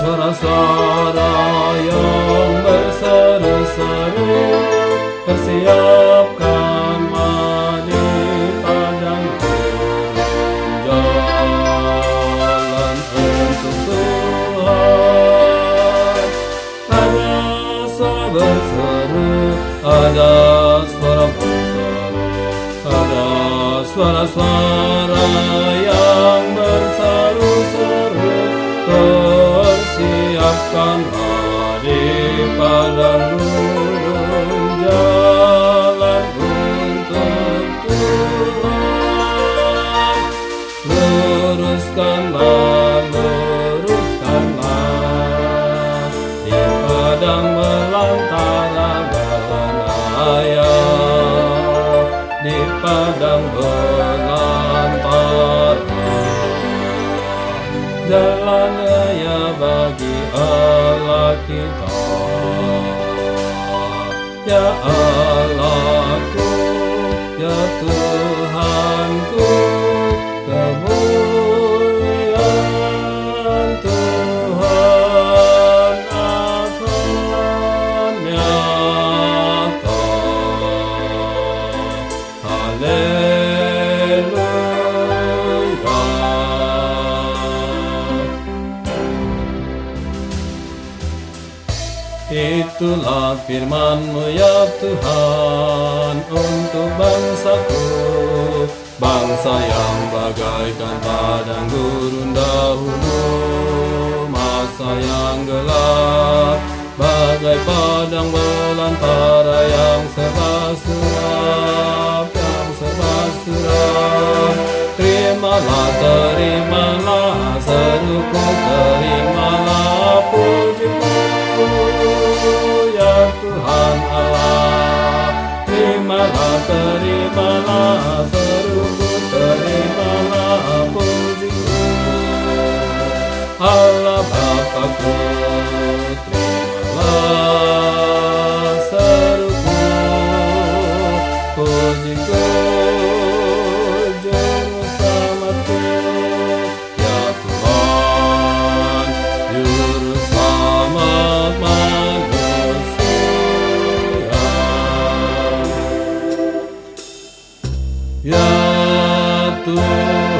suara-suara yang berseru-seru, persiapkanlah di padang gurun jalan untuk Tuhan. Ada suara berseru, ada suara berseru, ada suara-suara yang berseru-seru, persiapkanlah di padang gurun jalan untuk Tuhan. Luruskanlah, luruskanlah di padang belantara belanaya, di padang belantara. Jalan raya bagi Allah kita, ya Allahku, ya Tuhanku, kemuliaan Tuhan akan nyata. Haleluya. Itulah firman-Mu ya Tuhan untuk bangsaku, bangsa yang bagaikan padang gurun dahulu, masa yang gelap bagai padang belantara yang serba suram, yang serba suram. Terimalah, terimalah seruku, terimalah pujiku, ya Tuhan Allah. Terimalah, terimalah seruku, terimalah pujiku, Allah Bapa-Ku. Terimalah seruku, pujiku, Juru Selamatku, ya Tuhan, Juru Selamat manusia. Ya Tuhan,